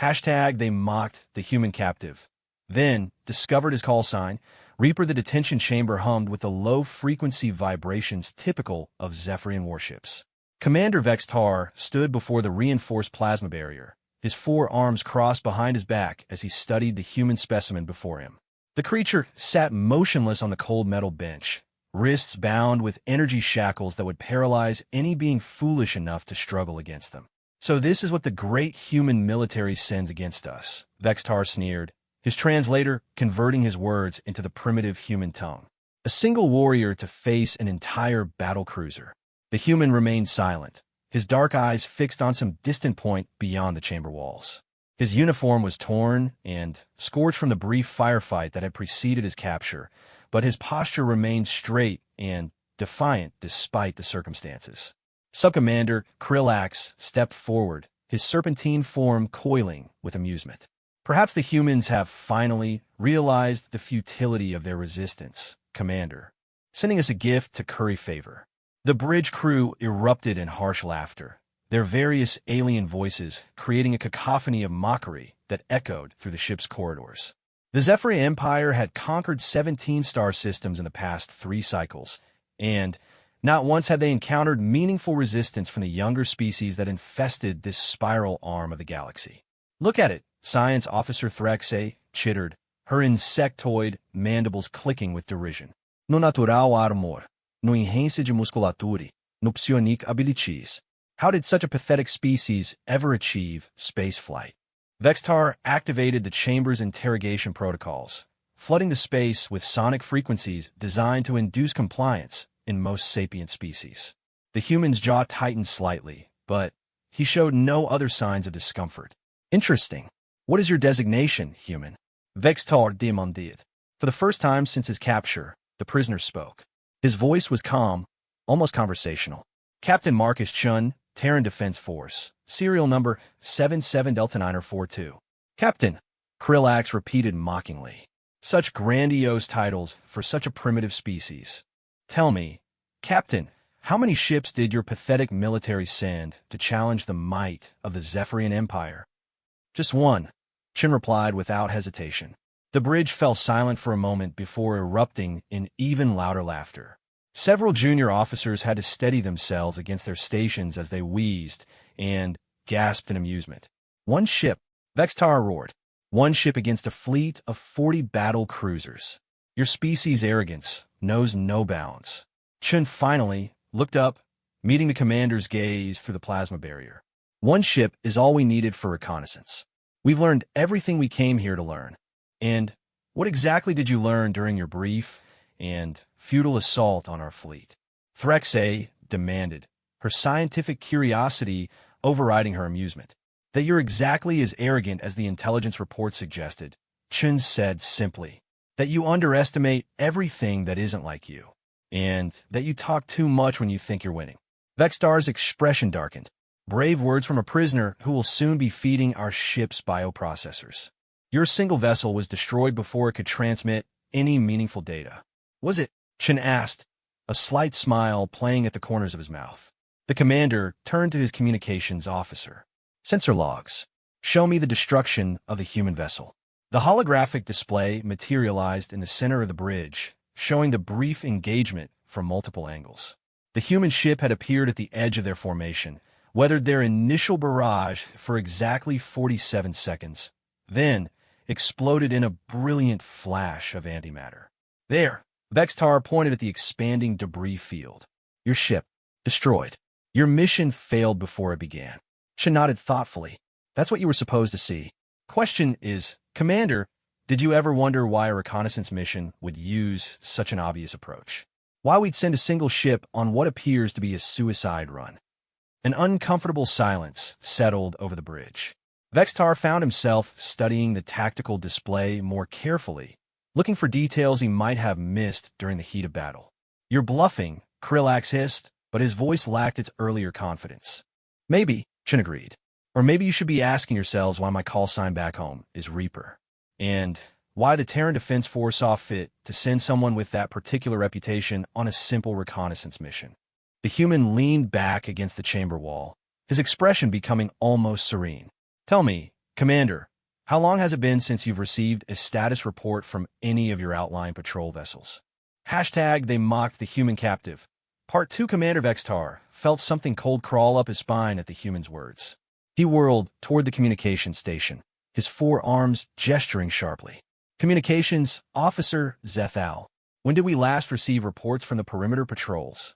Hashtag they mocked the human captive. Then, discovered his call sign, Reaper the detention chamber hummed with the low-frequency vibrations typical of Zephyrian warships. Commander Vextar stood before the reinforced plasma barrier, his 4 arms crossed behind his back as he studied the human specimen before him. The creature sat motionless on the cold metal bench, wrists bound with energy shackles that would paralyze any being foolish enough to struggle against them. So this is what the great human military sends against us, Vextar sneered, his translator converting his words into the primitive human tongue. A single warrior to face an entire battle cruiser. The human remained silent, his dark eyes fixed on some distant point beyond the chamber walls. His uniform was torn and scorched from the brief firefight that had preceded his capture, but his posture remained straight and defiant despite the circumstances. Subcommander Krillax stepped forward, his serpentine form coiling with amusement. Perhaps the humans have finally realized the futility of their resistance, Commander, sending us a gift to curry favor. The bridge crew erupted in harsh laughter, their various alien voices creating a cacophony of mockery that echoed through the ship's corridors. The Zephyrian Empire had conquered 17 star systems in the past 3 cycles, and not once had they encountered meaningful resistance from the younger species that infested this spiral arm of the galaxy. Look at it, Science Officer Threxe chittered, her insectoid mandibles clicking with derision. No natural armor, no enhanced musculatura, no psionic abilities. How did such a pathetic species ever achieve spaceflight? Vextar activated the chamber's interrogation protocols, flooding the space with sonic frequencies designed to induce compliance in most sapient species. The human's jaw tightened slightly, but he showed no other signs of discomfort. Interesting. What is your designation, human? Vextar demanded. For the first time since his capture, the prisoner spoke. His voice was calm, almost conversational. Captain Marcus Chun, Terran Defense Force, serial number 77 Delta 942. Captain, Krillax repeated mockingly. Such grandiose titles for such a primitive species. Tell me, Captain, how many ships did your pathetic military send to challenge the might of the Zephyrian Empire? Just one, Chin replied without hesitation. The bridge fell silent for a moment before erupting in even louder laughter. Several junior officers had to steady themselves against their stations as they wheezed and gasped in amusement. One ship, Vextar roared. One ship against a fleet of 40 battle cruisers. Your species' arrogance knows no bounds. Chun finally looked up, meeting the commander's gaze through the plasma barrier. One ship is all we needed for reconnaissance. We've learned everything we came here to learn. And what exactly did you learn during your brief and futile assault on our fleet? Threxe demanded, her scientific curiosity overriding her amusement. That you're exactly as arrogant as the intelligence report suggested, Chun said simply. That you underestimate everything that isn't like you, and that you talk too much when you think you're winning. Vextar's expression darkened. Brave words from a prisoner who will soon be feeding our ship's bioprocessors. Your single vessel was destroyed before it could transmit any meaningful data. Was it? Chin asked, a slight smile playing at the corners of his mouth. The commander turned to his communications officer. Sensor logs. Show me the destruction of the human vessel. The holographic display materialized in the center of the bridge, showing the brief engagement from multiple angles. The human ship had appeared at the edge of their formation, weathered their initial barrage for exactly 47 seconds, then exploded in a brilliant flash of antimatter. There, Vextar pointed at the expanding debris field. Your ship, destroyed. Your mission failed before it began. Shin nodded thoughtfully. That's what you were supposed to see. Question is, Commander, did you ever wonder why a reconnaissance mission would use such an obvious approach? Why we'd send a single ship on what appears to be a suicide run? An uncomfortable silence settled over the bridge. Vextar found himself studying the tactical display more carefully, looking for details he might have missed during the heat of battle. You're bluffing, Krillax hissed, but his voice lacked its earlier confidence. Maybe, Chin agreed. Or maybe you should be asking yourselves why my call sign back home is Reaper, and why the Terran Defense Force saw fit to send someone with that particular reputation on a simple reconnaissance mission. The human leaned back against the chamber wall, his expression becoming almost serene. Tell me, Commander, how long has it been since you've received a status report from any of your outlying patrol vessels? Hashtag they mocked the human captive. Part 2. Commander Vextar felt something cold crawl up his spine at the human's words. He whirled toward the communications station, his forearms gesturing sharply. Communications Officer Zethal, when did we last receive reports from the perimeter patrols?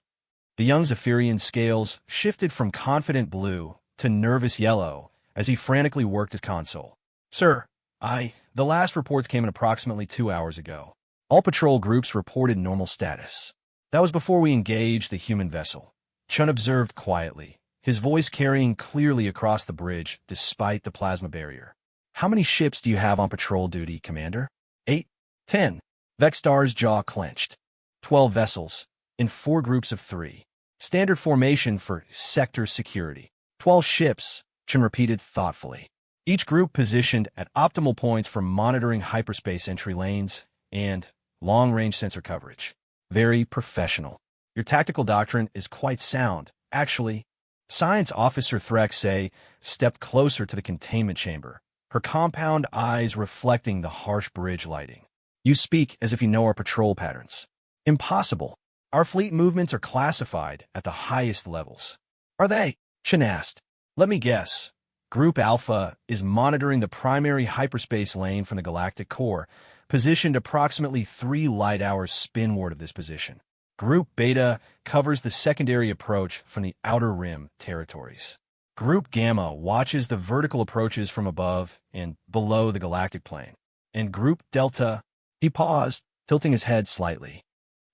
The young Zephyrian's scales shifted from confident blue to nervous yellow as he frantically worked his console. Sir, the last reports came in approximately 2 hours ago. All patrol groups reported normal status. That was before we engaged the human vessel. Chun observed quietly, his voice carrying clearly across the bridge despite the plasma barrier. How many ships do you have on patrol duty, Commander? 8, 10. Vextar's jaw clenched. 12 vessels, in 4 groups of 3. Standard formation for sector security. 12 ships, Chun repeated thoughtfully. Each group positioned at optimal points for monitoring hyperspace entry lanes and long-range sensor coverage. Very professional. Your tactical doctrine is quite sound, actually. Science Officer Threxay stepped closer to the containment chamber, her compound eyes reflecting the harsh bridge lighting. You speak as if you know our patrol patterns. Impossible. Our fleet movements are classified at the highest levels. Are they? Chen asked. Let me guess. Group Alpha is monitoring the primary hyperspace lane from the galactic core, positioned approximately 3 light hours spinward of this position. Group Beta covers the secondary approach from the outer rim territories. Group Gamma watches the vertical approaches from above and below the galactic plane. And Group Delta, he paused, tilting his head slightly.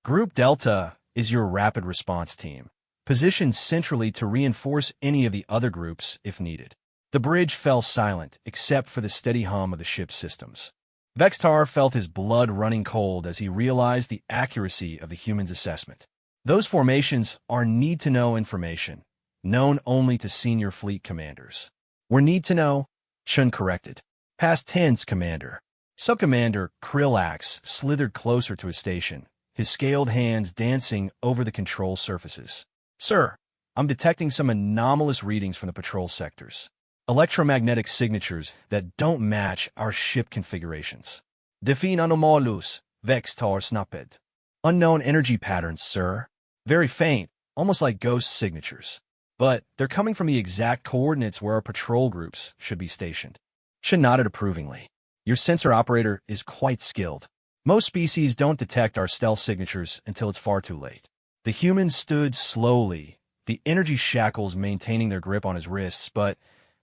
Group Delta is your rapid response team, positioned centrally to reinforce any of the other groups if needed. The bridge fell silent except for the steady hum of the ship's systems. Vextar felt his blood running cold as he realized the accuracy of the human's assessment. Those formations are need-to-know information, known only to senior fleet commanders. We're need-to-know, Chun corrected. Past tense, Commander. Subcommander Krillax slithered closer to his station, his scaled hands dancing over the control surfaces. Sir, I'm detecting some anomalous readings from the patrol sectors. Electromagnetic signatures that don't match our ship configurations. Defin anomalous, Vextar snapped. Unknown energy patterns, sir. Very faint, almost like ghost signatures. But they're coming from the exact coordinates where our patrol groups should be stationed. Shin nodded approvingly. Your sensor operator is quite skilled. Most species don't detect our stealth signatures until it's far too late. The human stood slowly, the energy shackles maintaining their grip on his wrists, but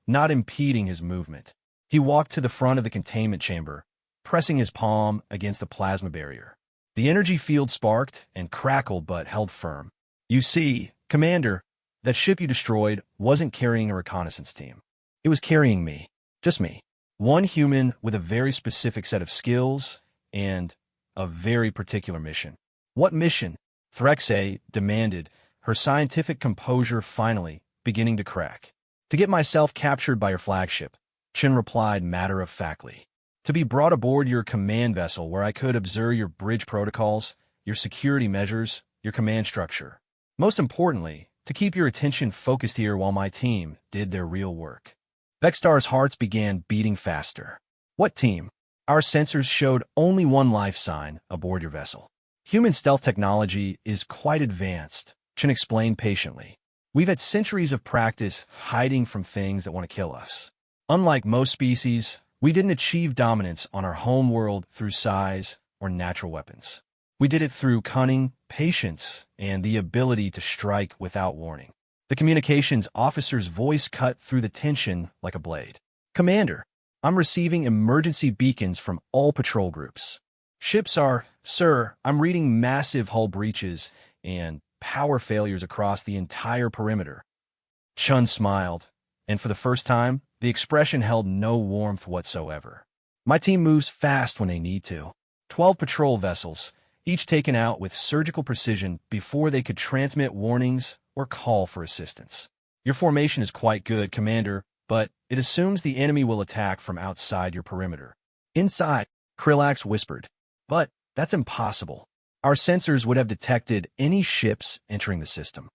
not impeding his movement. He walked to the front of the containment chamber, pressing his palm against the plasma barrier. The energy field sparked and crackled but held firm. You see, Commander, that ship you destroyed wasn't carrying a reconnaissance team. It was carrying me. Just me. One human with a very specific set of skills and a very particular mission. What mission? Threxay demanded, her scientific composure finally beginning to crack. To get myself captured by your flagship, Chin replied matter-of-factly. To be brought aboard your command vessel where I could observe your bridge protocols, your security measures, your command structure. Most importantly, to keep your attention focused here while my team did their real work. Vextar's hearts began beating faster. What team? Our sensors showed only one life sign aboard your vessel. Human stealth technology is quite advanced, Chin explained patiently. We've had centuries of practice hiding from things that want to kill us. Unlike most species, we didn't achieve dominance on our home world through size or natural weapons. We did it through cunning, patience, and the ability to strike without warning. The communications officer's voice cut through the tension like a blade. Commander, I'm receiving emergency beacons from all patrol groups. Ships are, sir, I'm reading massive hull breaches and power failures across the entire perimeter. Chun smiled, and for the first time, the expression held no warmth whatsoever. My team moves fast when they need to. 12 patrol vessels, each taken out with surgical precision before they could transmit warnings or call for assistance. Your formation is quite good, Commander, but it assumes the enemy will attack from outside your perimeter. Inside, Krillax whispered. But that's impossible. Our sensors would have detected any ships entering the system.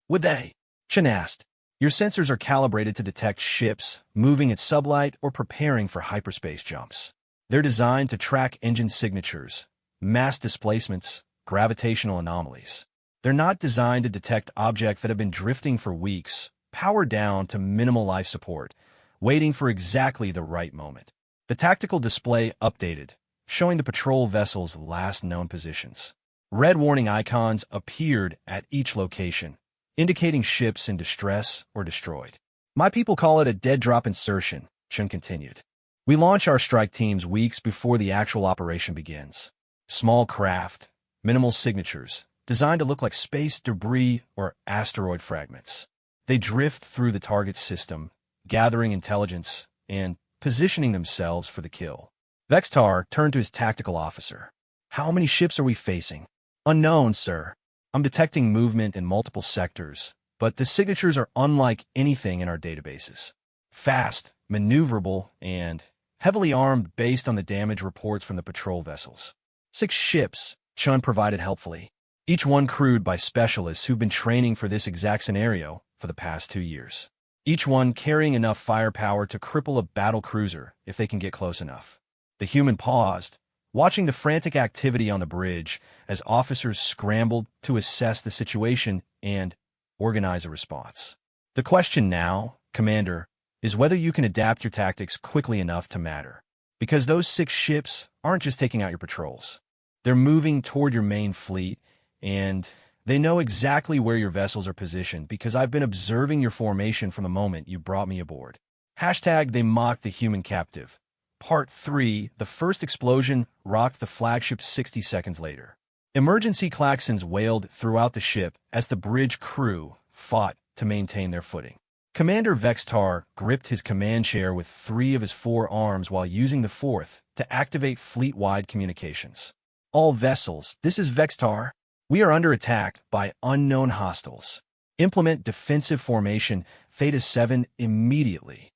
Would they? Chen asked. Your sensors are calibrated to detect ships moving at sublight or preparing for hyperspace jumps. They're designed to track engine signatures, mass displacements, gravitational anomalies. They're not designed to detect objects that have been drifting for weeks, powered down to minimal life support, waiting for exactly the right moment. The tactical display updated, showing the patrol vessel's last known positions. Red warning icons appeared at each location, indicating ships in distress or destroyed. My people call it a dead drop insertion, Chun continued. We launch our strike teams weeks before the actual operation begins. Small craft, minimal signatures, designed to look like space debris or asteroid fragments. They drift through the target system, gathering intelligence and positioning themselves for the kill. Vextar turned to his tactical officer. How many ships are we facing? Unknown, sir. I'm detecting movement in multiple sectors, but the signatures are unlike anything in our databases. Fast, maneuverable, and heavily armed based on the damage reports from the patrol vessels. 6 ships, Chun provided helpfully, each one crewed by specialists who've been training for this exact scenario for the past 2 years. Each one carrying enough firepower to cripple a battle cruiser if they can get close enough. The human paused, watching the frantic activity on the bridge as officers scrambled to assess the situation and organize a response. The question now, Commander, is whether you can adapt your tactics quickly enough to matter. Because those 6 ships aren't just taking out your patrols. They're moving toward your main fleet, and they know exactly where your vessels are positioned because I've been observing your formation from the moment you brought me aboard. Hashtag they mocked the human captive. Part 3, the first explosion rocked the flagship 60 seconds later. Emergency klaxons wailed throughout the ship as the bridge crew fought to maintain their footing. Commander Vextar gripped his command chair with 3 of his 4 arms while using the 4th to activate fleet-wide communications. All vessels, this is Vextar. We are under attack by unknown hostiles. Implement defensive formation Theta 7 immediately.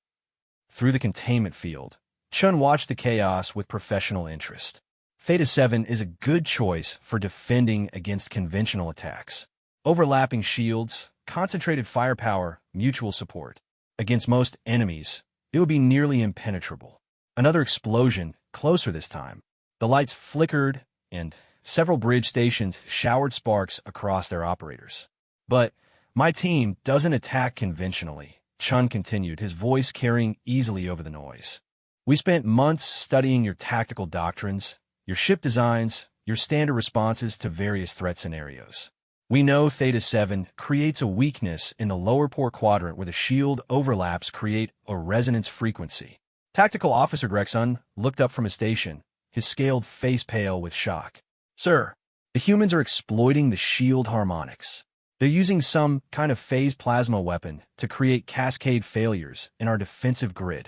Through the containment field, Chun watched the chaos with professional interest. Theta 7 is a good choice for defending against conventional attacks. Overlapping shields, concentrated firepower, mutual support. Against most enemies, it would be nearly impenetrable. Another explosion, closer this time. The lights flickered, and several bridge stations showered sparks across their operators. But my team doesn't attack conventionally, Chun continued, his voice carrying easily over the noise. We spent months studying your tactical doctrines, your ship designs, your standard responses to various threat scenarios. We know Theta 7 creates a weakness in the lower port quadrant where the shield overlaps create a resonance frequency. Tactical Officer Gregson looked up from his station, his scaled face pale with shock. Sir, the humans are exploiting the shield harmonics. They're using some kind of phased plasma weapon to create cascade failures in our defensive grid.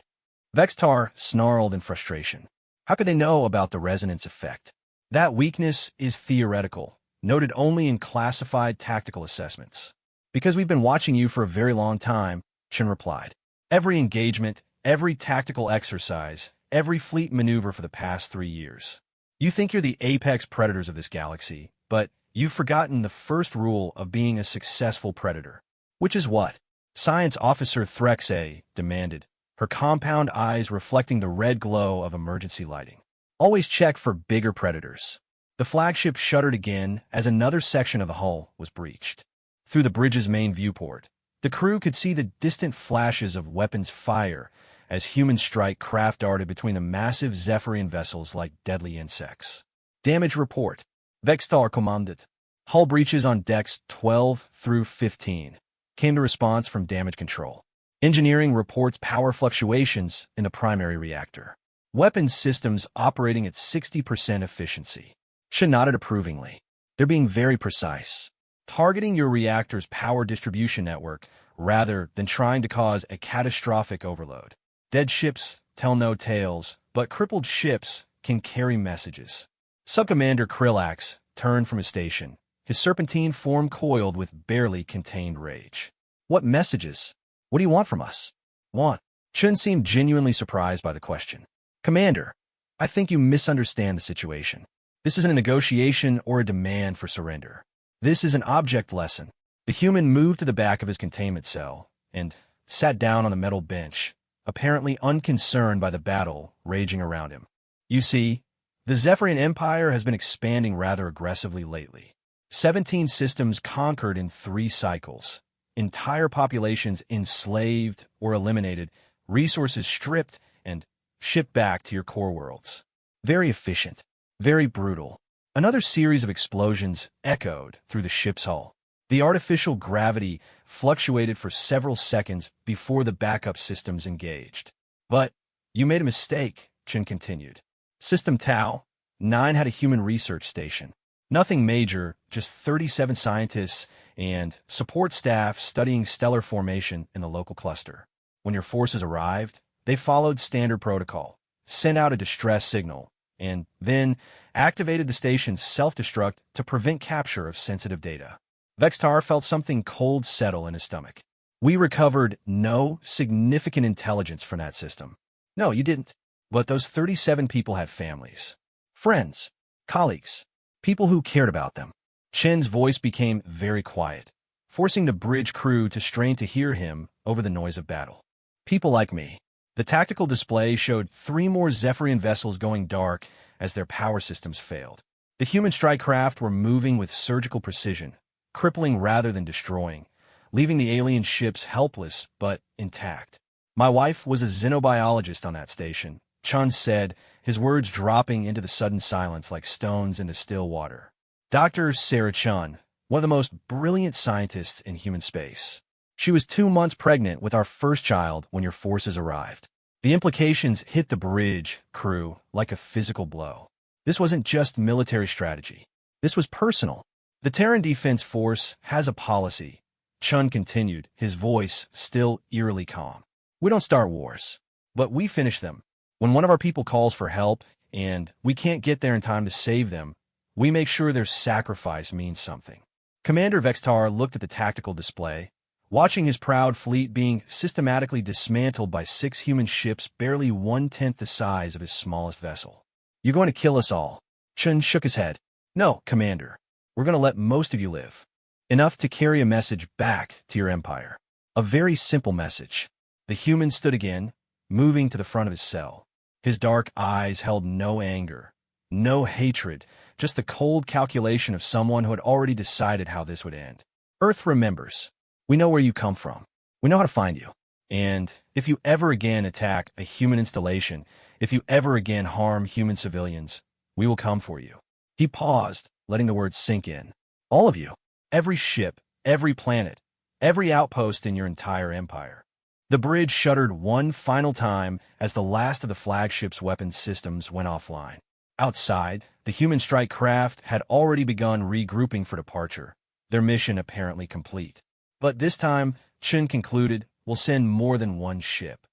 Vextar snarled in frustration. How could they know about the resonance effect? That weakness is theoretical, noted only in classified tactical assessments. Because we've been watching you for a very long time, Chun replied. Every engagement, every tactical exercise, every fleet maneuver for the past 3 years. You think you're the apex predators of this galaxy, but you've forgotten the first rule of being a successful predator. Which is what? Science Officer Threxe demanded, her compound eyes reflecting the red glow of emergency lighting. Always check for bigger predators. The flagship shuddered again as another section of the hull was breached. Through the bridge's main viewport, the crew could see the distant flashes of weapons fire as human strike craft darted between the massive Zephyrian vessels like deadly insects. Damage report. Vextar commanded. Hull breaches on decks 12 through 15. Came the response from damage control. Engineering reports power fluctuations in the primary reactor. Weapons systems operating at 60% efficiency. She nodded approvingly. They're being very precise, targeting your reactor's power distribution network rather than trying to cause a catastrophic overload. Dead ships tell no tales, but crippled ships can carry messages. Subcommander Krillax turned from his station, his serpentine form coiled with barely contained rage. What messages? What do you want from us? Want? Chun seemed genuinely surprised by the question. Commander, I think you misunderstand the situation. This isn't a negotiation or a demand for surrender. This is an object lesson. The human moved to the back of his containment cell, and sat down on the metal bench, apparently unconcerned by the battle raging around him. You see, the Zephyrian Empire has been expanding rather aggressively lately. 17 systems conquered in 3 cycles, entire populations enslaved or eliminated, resources stripped and shipped back to your core worlds. Very efficient, very brutal. Another series of explosions echoed through the ship's hull. The artificial gravity fluctuated for several seconds before the backup systems engaged. But you made a mistake, Chen continued. System Tau 9 had a human research station. Nothing major, just 37 scientists and support staff studying stellar formation in the local cluster. When your forces arrived, they followed standard protocol, sent out a distress signal, and then activated the station's self-destruct to prevent capture of sensitive data. Vextar felt something cold settle in his stomach. We recovered no significant intelligence from that system. No, you didn't. But those 37 people had families, friends, colleagues, people who cared about them. Chen's voice became very quiet, forcing the bridge crew to strain to hear him over the noise of battle. People like me. The tactical display showed 3 more Zephyrian vessels going dark as their power systems failed. The human strike craft were moving with surgical precision, crippling rather than destroying, leaving the alien ships helpless but intact. My wife was a xenobiologist on that station, Chun said, his words dropping into the sudden silence like stones into still water. Dr. Sarah Chun, one of the most brilliant scientists in human space. She was 2 months pregnant with our first child when your forces arrived. The implications hit the bridge crew like a physical blow. This wasn't just military strategy. This was personal. The Terran Defense Force has a policy, Chun continued, his voice still eerily calm. We don't start wars, but we finish them. When one of our people calls for help and we can't get there in time to save them, we make sure their sacrifice means something. Commander Vextar looked at the tactical display, watching his proud fleet being systematically dismantled by 6 human ships barely 1/10 the size of his smallest vessel. You're going to kill us all. Chun shook his head. No, Commander. We're going to let most of you live. Enough to carry a message back to your empire. A very simple message. The human stood again, moving to the front of his cell. His dark eyes held no anger, no hatred, just the cold calculation of someone who had already decided how this would end. Earth remembers. We know where you come from. We know how to find you. And if you ever again attack a human installation, if you ever again harm human civilians, we will come for you. He paused, letting the words sink in. All of you. Every ship, every planet, every outpost in your entire empire. The bridge shuddered one final time as the last of the flagship's weapons systems went offline. Outside, the human strike craft had already begun regrouping for departure, their mission apparently complete. But this time, Chen concluded, we'll send more than 1 ship.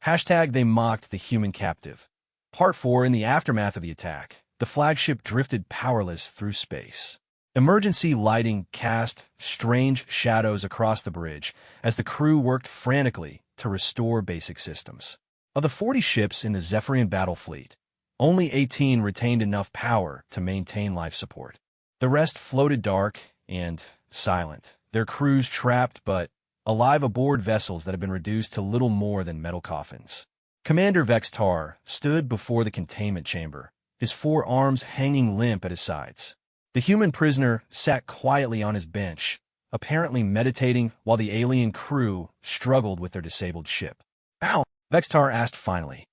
They mocked the human captive. Part 4. In the aftermath of the attack, the flagship drifted powerless through space. Emergency lighting cast strange shadows across the bridge as the crew worked frantically to restore basic systems. Of the 40 ships in the Zephyrian battle fleet, only 18 retained enough power to maintain life support. The rest floated dark and silent, their crews trapped but alive aboard vessels that had been reduced to little more than metal coffins. Commander Vextar stood before the containment chamber, his 4 arms hanging limp at his sides. The human prisoner sat quietly on his bench, apparently meditating while the alien crew struggled with their disabled ship. Ow! Vextar asked finally.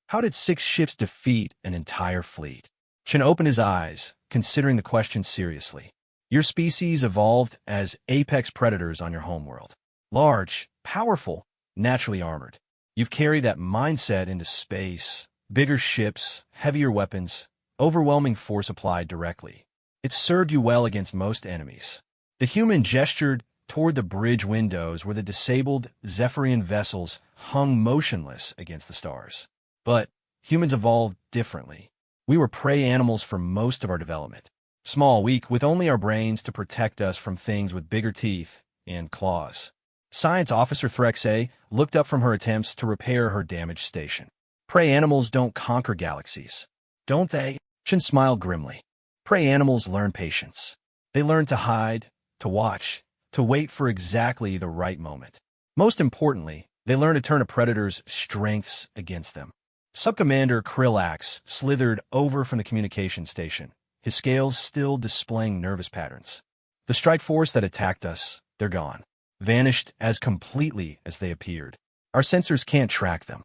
How did 6 ships defeat an entire fleet? Chen opened his eyes, considering the question seriously. Your species evolved as apex predators on your homeworld. Large, powerful, naturally armored. You've carried that mindset into space. Bigger ships, heavier weapons, overwhelming force applied directly. It served you well against most enemies. The human gestured toward the bridge windows where the disabled Zephyrian vessels hung motionless against the stars. But humans evolved differently. We were prey animals for most of our development. Small, weak, with only our brains to protect us from things with bigger teeth and claws. Science Officer Threxe looked up from her attempts to repair her damaged station. Prey animals don't conquer galaxies, don't they? Chen smiled grimly. Prey animals learn patience. They learn to hide, to watch, to wait for exactly the right moment. Most importantly, they learn to turn a predator's strengths against them. Subcommander Krillax slithered over from the communication station, his scales still displaying nervous patterns. The strike force that attacked us, they're gone. Vanished as completely as they appeared. Our sensors can't track them.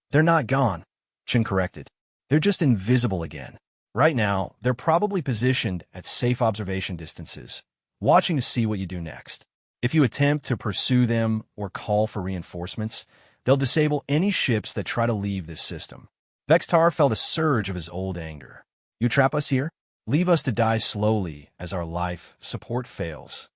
They're not gone, Chen corrected. They're just invisible again. Right now, they're probably positioned at safe observation distances, watching to see what you do next. If you attempt to pursue them or call for reinforcements, they'll disable any ships that try to leave this system. Vextar felt a surge of his old anger. You trap us here? Leave us to die slowly as our life support fails.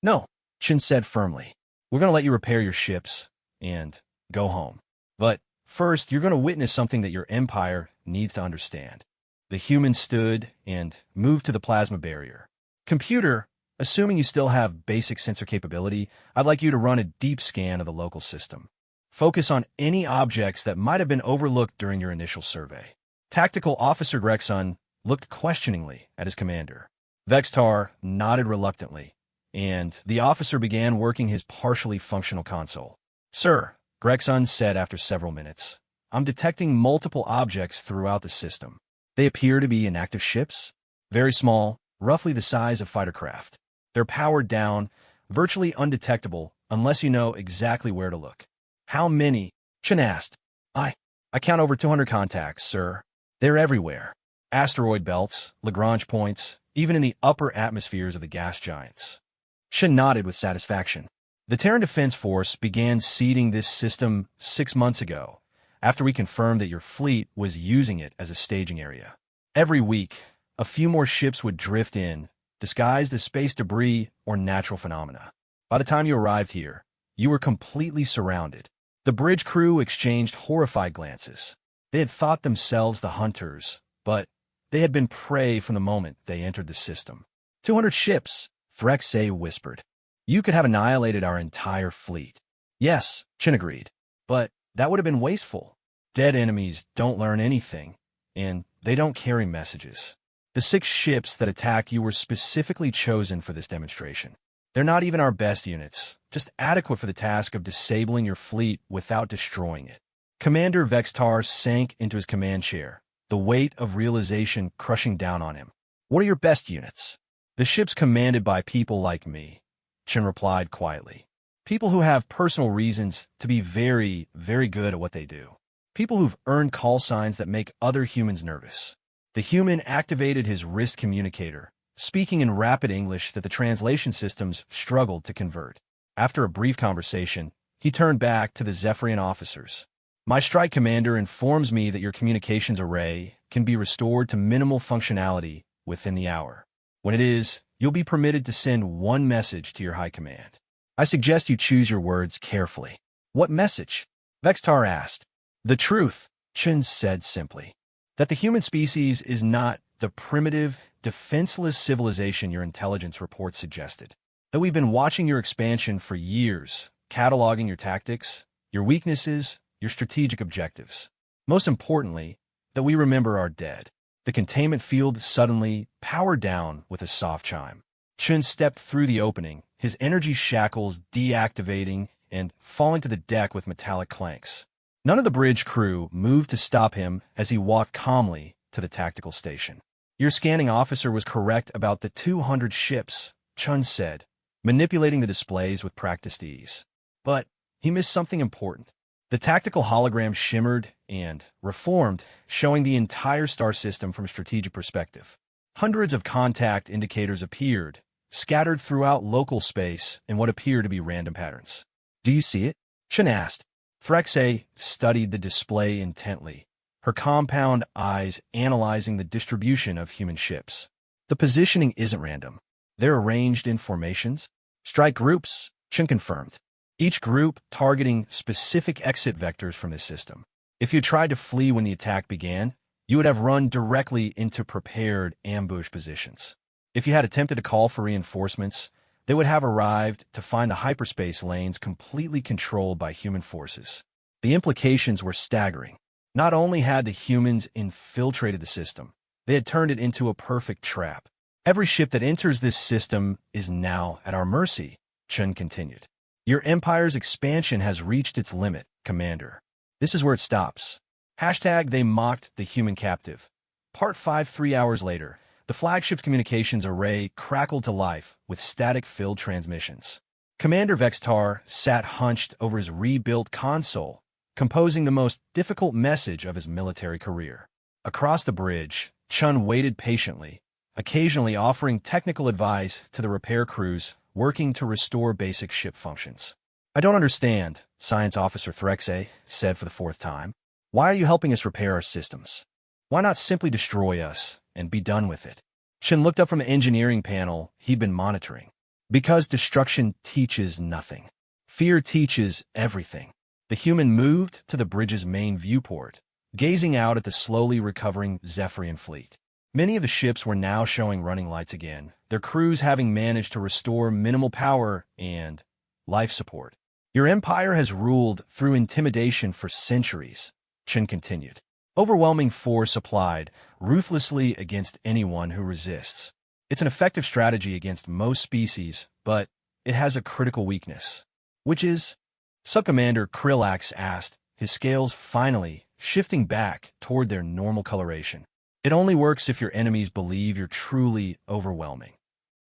No, Chen said firmly. We're going to let you repair your ships and go home. But first, you're going to witness something that your empire needs to understand. The human stood and moved to the plasma barrier. Computer, assuming you still have basic sensor capability, I'd like you to run a deep scan of the local system. Focus on any objects that might have been overlooked during your initial survey. Tactical Officer Gregson looked questioningly at his commander. Vextar nodded reluctantly, and the officer began working his partially functional console. Sir, Gregson said after several minutes, I'm detecting multiple objects throughout the system. They appear to be inactive ships, very small, roughly the size of fighter craft. They're powered down, virtually undetectable unless you know exactly where to look. How many? Chen asked. I count over 200 contacts, sir. They're everywhere. Asteroid belts, Lagrange points, even in the upper atmospheres of the gas giants. Chen nodded with satisfaction. The Terran Defense Force began seeding this system 6 months ago, after we confirmed that your fleet was using it as a staging area. Every week, a few more ships would drift in, disguised as space debris or natural phenomena. By the time you arrived here, you were completely surrounded. The bridge crew exchanged horrified glances. They had thought themselves the hunters, but they had been prey from the moment they entered the system. 200 ships, Threxay whispered. You could have annihilated our entire fleet. Yes, Chen agreed, but that would have been wasteful. Dead enemies don't learn anything, and they don't carry messages. The 6 ships that attacked you were specifically chosen for this demonstration. They're not even our best units, just adequate for the task of disabling your fleet without destroying it. Commander Vextar sank into his command chair, the weight of realization crushing down on him. What are your best units? The ships commanded by people like me, Chen replied quietly. People who have personal reasons to be very, very good at what they do. People who've earned call signs that make other humans nervous. The human activated his wrist communicator, speaking in rapid English that the translation systems struggled to convert. After a brief conversation, he turned back to the Zephyrian officers. My strike commander informs me that your communications array can be restored to minimal functionality within the hour. When it is, you'll be permitted to send one message to your high command. I suggest you choose your words carefully. What message? Vextar asked. The truth, Chen said simply. That the human species is not the primitive, defenseless civilization your intelligence reports suggested. That we've been watching your expansion for years, cataloging your tactics, your weaknesses, your strategic objectives. Most importantly, that we remember our dead. The containment field suddenly powered down with a soft chime. Chen stepped through the opening, his energy shackles deactivating and falling to the deck with metallic clanks. None of the bridge crew moved to stop him as he walked calmly to the tactical station. Your scanning officer was correct about the 200 ships, Chen said, manipulating the displays with practiced ease. But he missed something important. The tactical hologram shimmered and reformed, showing the entire star system from a strategic perspective. Hundreds of contact indicators appeared, scattered throughout local space in what appeared to be random patterns. Do you see it? Chen asked. Threxay studied the display intently, her compound eyes analyzing the distribution of human ships. The positioning isn't random. They're arranged in formations, strike groups, Chen confirmed. Each group targeting specific exit vectors from this system. If you tried to flee when the attack began, you would have run directly into prepared ambush positions. If you had attempted to call for reinforcements, they would have arrived to find the hyperspace lanes completely controlled by human forces. The implications were staggering. Not only had the humans infiltrated the system, they had turned it into a perfect trap. Every ship that enters this system is now at our mercy, Chen continued. Your Empire's expansion has reached its limit, Commander. This is where it stops. Hashtag they mocked the human captive. Part 5 3 hours later, the flagship's communications array crackled to life with static-filled transmissions. Commander Vextar sat hunched over his rebuilt console, composing the most difficult message of his military career. Across the bridge, Chun waited patiently, occasionally offering technical advice to the repair crews working to restore basic ship functions. "I don't understand," Science Officer Threxe said for the fourth time. "Why are you helping us repair our systems? Why not simply destroy us and be done with it?" Chun looked up from the engineering panel he'd been monitoring. "Because destruction teaches nothing. Fear teaches everything." The human moved to the bridge's main viewport, gazing out at the slowly recovering Zephyrian fleet. Many of the ships were now showing running lights again, their crews having managed to restore minimal power and life support. "Your Empire has ruled through intimidation for centuries," Chen continued. "Overwhelming force applied ruthlessly against anyone who resists. It's an effective strategy against most species, but it has a critical weakness." "Which is?" Subcommander Krillax asked, his scales finally shifting back toward their normal coloration. "It only works if your enemies believe you're truly overwhelming."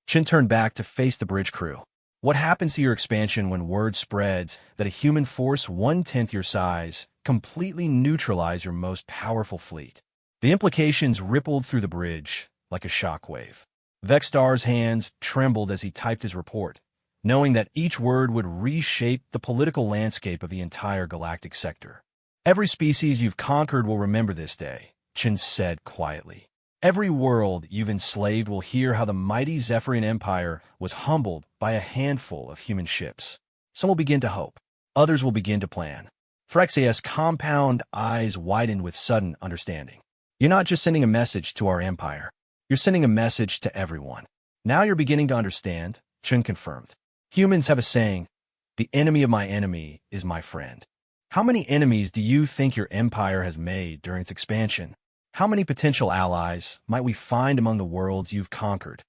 Chen turned back to face the bridge crew. "What happens to your expansion when word spreads that a human force 1/10 your size completely neutralize your most powerful fleet?" The implications rippled through the bridge like a shockwave. Vextar's hands trembled as he typed his report, knowing that each word would reshape the political landscape of the entire galactic sector. "Every species you've conquered will remember this day," Chen said quietly. "Every world you've enslaved will hear how the mighty Zephyrian Empire was humbled by a handful of human ships. Some will begin to hope. Others will begin to plan." Phyrexia's compound eyes widened with sudden understanding. "You're not just sending a message to our empire. You're sending a message to everyone." "Now you're beginning to understand," Chen confirmed. "Humans have a saying, 'The enemy of my enemy is my friend.' How many enemies do you think your empire has made during its expansion? How many potential allies might we find among the worlds you've conquered?"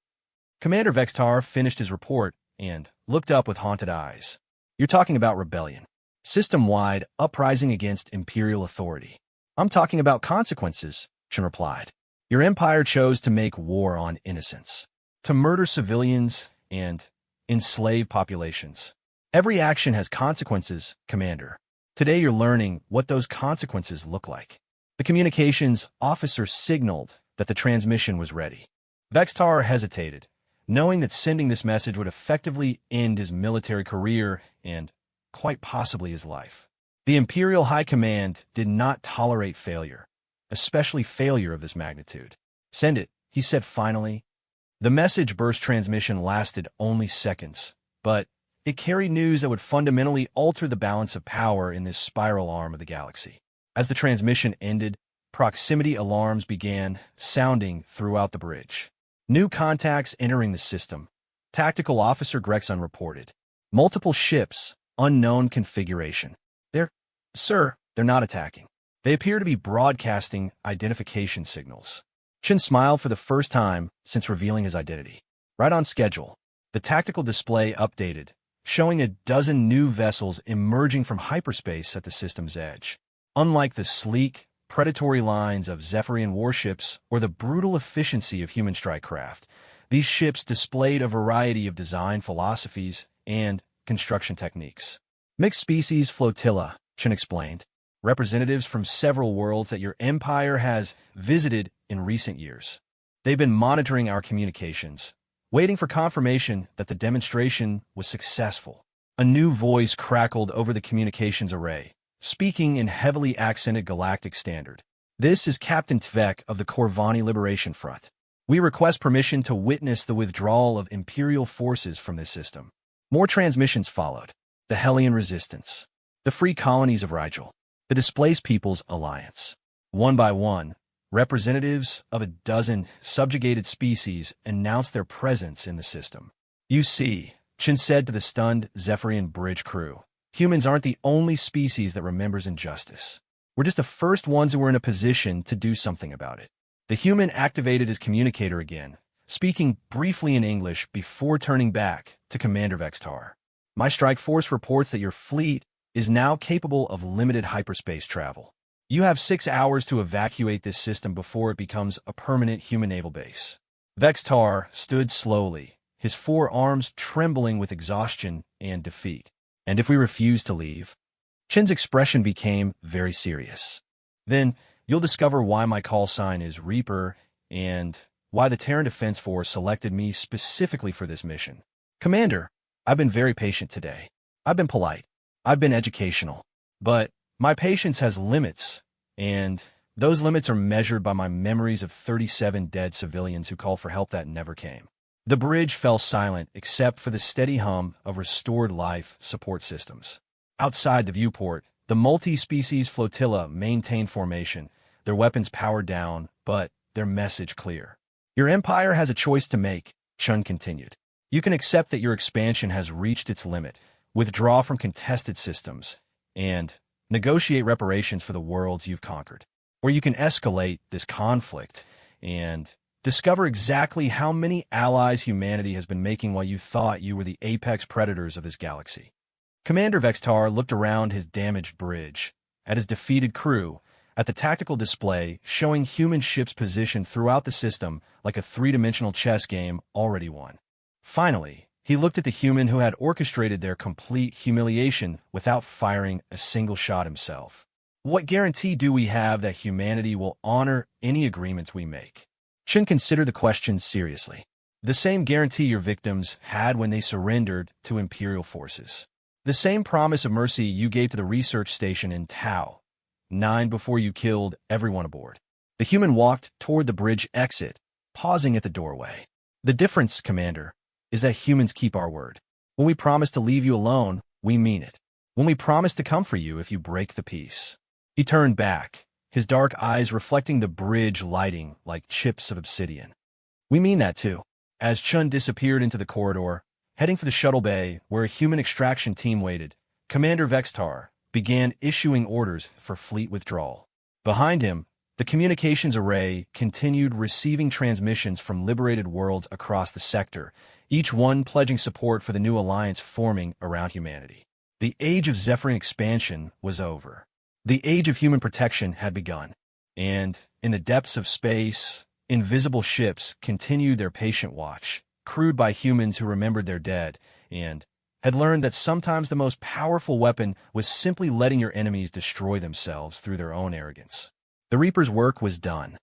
Commander Vextar finished his report and looked up with haunted eyes. "You're talking about rebellion. System-wide uprising against imperial authority." "I'm talking about consequences," Chen replied. "Your empire chose to make war on innocents, to murder civilians and enslave populations. Every action has consequences, Commander. Today you're learning what those consequences look like." The communications officer signaled that the transmission was ready. Vextar hesitated, knowing that sending this message would effectively end his military career and, quite possibly, his life. The Imperial High Command did not tolerate failure, especially failure of this magnitude. "Send it," he said finally. The message burst transmission lasted only seconds, but it carried news that would fundamentally alter the balance of power in this spiral arm of the galaxy. As the transmission ended, proximity alarms began sounding throughout the bridge. "New contacts entering the system," Tactical Officer Gregson reported. "Multiple ships, unknown configuration." Sir, they're not attacking. They appear to be broadcasting identification signals." Chen smiled for the first time since revealing his identity. "Right on schedule." The tactical display updated, showing a dozen new vessels emerging from hyperspace at the system's edge. Unlike the sleek, predatory lines of Zephyrian warships or the brutal efficiency of human strike craft, these ships displayed a variety of design philosophies and construction techniques. "Mixed species flotilla," Chen explained. "Representatives from several worlds that your empire has visited in recent years. They've been monitoring our communications, waiting for confirmation that the demonstration was successful." A new voice crackled over the communications array, speaking in heavily accented galactic standard. "This is Captain Tvek of the Corvani Liberation Front. We request permission to witness the withdrawal of Imperial forces from this system." More transmissions followed. "The Hellion Resistance. The Free Colonies of Rigel. The Displaced Peoples Alliance." One by one, representatives of a dozen subjugated species announced their presence in the system. "You see," Chen said to the stunned Zephyrian bridge crew, "humans aren't the only species that remembers injustice. We're just the first ones who were in a position to do something about it." The human activated his communicator again, speaking briefly in English before turning back to Commander Vextar. My strike force reports that your fleet is now capable of limited hyperspace travel. You have 6 hours to evacuate this system before it becomes a permanent human naval base. Vextar stood slowly, his 4 arms trembling with exhaustion and defeat. And if we refuse to leave? Chin's expression became very serious. Then you'll discover why my call sign is Reaper and why the Terran Defense Force selected me specifically for this mission. Commander, I've been very patient today. I've been polite. I've been educational. But my patience has limits, and those limits are measured by my memories of 37 dead civilians who called for help that never came. The bridge fell silent except for the steady hum of restored life support systems. Outside the viewport, the multi-species flotilla maintained formation, their weapons powered down, but their message clear. Your empire has a choice to make, Chun continued. You can accept that your expansion has reached its limit, withdraw from contested systems, and negotiate reparations for the worlds you've conquered. Or you can escalate this conflict and discover exactly how many allies humanity has been making while you thought you were the apex predators of this galaxy. Commander Vextar looked around his damaged bridge, at his defeated crew, at the tactical display showing human ships positioned throughout the system like a three-dimensional chess game already won. Finally, he looked at the human who had orchestrated their complete humiliation without firing a single shot himself. What guarantee do we have that humanity will honor any agreements we make? Chin considered the question seriously. The same guarantee your victims had when they surrendered to Imperial forces. The same promise of mercy you gave to the research station in Tau, 9 before you killed everyone aboard. The human walked toward the bridge exit, pausing at the doorway. The difference, Commander, is that humans keep our word. When we promise to leave you alone, we mean it. When we promise to come for you if you break the peace. He turned back, his dark eyes reflecting the bridge lighting like chips of obsidian. We mean that too. As Chun disappeared into the corridor, heading for the shuttle bay where a human extraction team waited, Commander Vextar began issuing orders for fleet withdrawal. Behind him, the communications array continued receiving transmissions from liberated worlds across the sector, each one pledging support for the new alliance forming around humanity. The age of Zephyrian expansion was over. The age of human protection had begun. And, in the depths of space, invisible ships continued their patient watch, crewed by humans who remembered their dead, and had learned that sometimes the most powerful weapon was simply letting your enemies destroy themselves through their own arrogance. The Reaper's work was done.